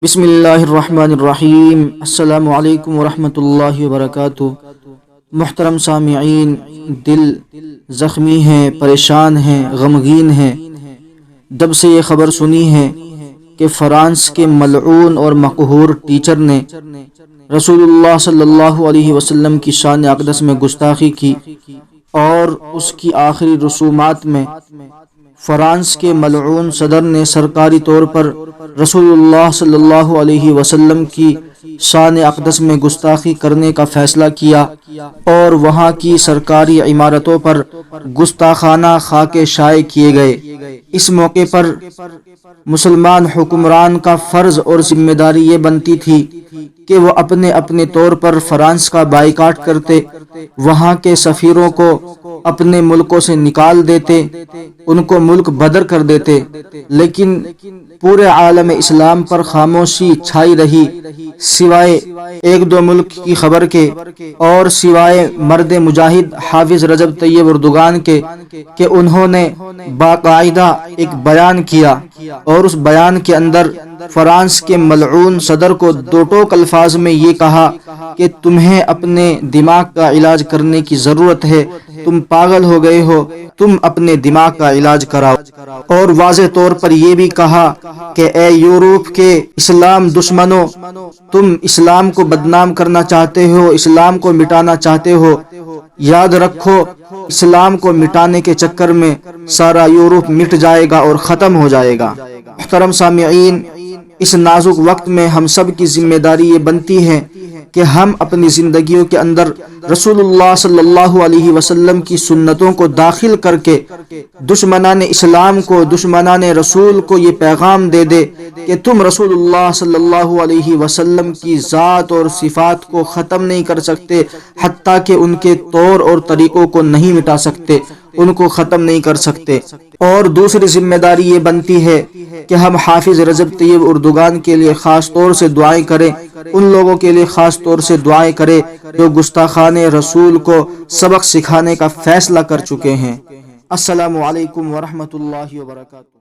بسم اللہ الرحمن الرحیم۔ السلام علیکم ورحمۃ اللہ وبرکاتہ۔ محترم سامعین، دل زخمی ہیں، پریشان ہیں، غمگین ہیں جب سے یہ خبر سنی ہے کہ فرانس کے ملعون اور مقہور ٹیچر نے رسول اللہ صلی اللہ علیہ وسلم کی شان اقدس میں گستاخی کی اور اس کی آخری رسومات میں فرانس کے ملعون صدر نے سرکاری طور پر رسول اللہ صلی اللہ علیہ وسلم کی شان اقدس میں گستاخی کرنے کا فیصلہ کیا اور وہاں کی سرکاری عمارتوں پر گستاخانہ خاکے شائع کیے گئے۔ اس موقع پر مسلمان حکمران کا فرض اور ذمہ داری یہ بنتی تھی کہ وہ اپنے اپنے طور پر فرانس کا بائیکاٹ کرتے، وہاں کے سفیروں کو اپنے ملکوں سے نکال دیتے، ان کو ملک بدر کر دیتے، لیکن پورے عالم اسلام پر خاموشی چھائی رہی سوائے ایک دو ملک کی خبر کے اور سوائے مرد مجاہد حافظ رجب طیب اردگان کے کہ انہوں نے باقاعدہ ایک بیان کیا اور اس بیان کے اندر فرانس کے ملعون صدر کو دو ٹوک الفاظ میں یہ کہا کہ تمہیں اپنے دماغ کا علاج کرنے کی ضرورت ہے، تم پاگل ہو گئے ہو، تم اپنے دماغ کا علاج کراؤ۔ اور واضح طور پر یہ بھی کہا کہ اے یورپ کے اسلام دشمنوں، تم اسلام کو بدنام کرنا چاہتے ہو، اسلام کو مٹانا چاہتے ہو، یاد رکھو اسلام کو مٹانے کے چکر میں سارا یورپ مٹ جائے گا اور ختم ہو جائے گا۔ محترم سامعین، اس نازک وقت میں ہم سب کی ذمہ داری یہ بنتی ہے کہ ہم اپنی زندگیوں کے اندر رسول اللہ صلی اللہ علیہ وسلم کی سنتوں کو داخل کر کے دشمنان اسلام کو، دشمنان رسول کو یہ پیغام دے دے کہ تم رسول اللہ صلی اللہ علیہ وسلم کی ذات اور صفات کو ختم نہیں کر سکتے، حتیٰ کہ ان کے طور اور طریقوں کو نہیں مٹا سکتے، ان کو ختم نہیں کر سکتے۔ اور دوسری ذمہ داری یہ بنتی ہے کہ ہم حافظ رجب طیب اردگان کے لیے خاص طور سے دعائیں کریں، ان لوگوں کے لیے خاص طور سے دعائیں کریں جو گستاخان رسول کو سبق سکھانے کا فیصلہ کر چکے ہیں۔ السلام علیکم ورحمۃ اللہ وبرکاتہ۔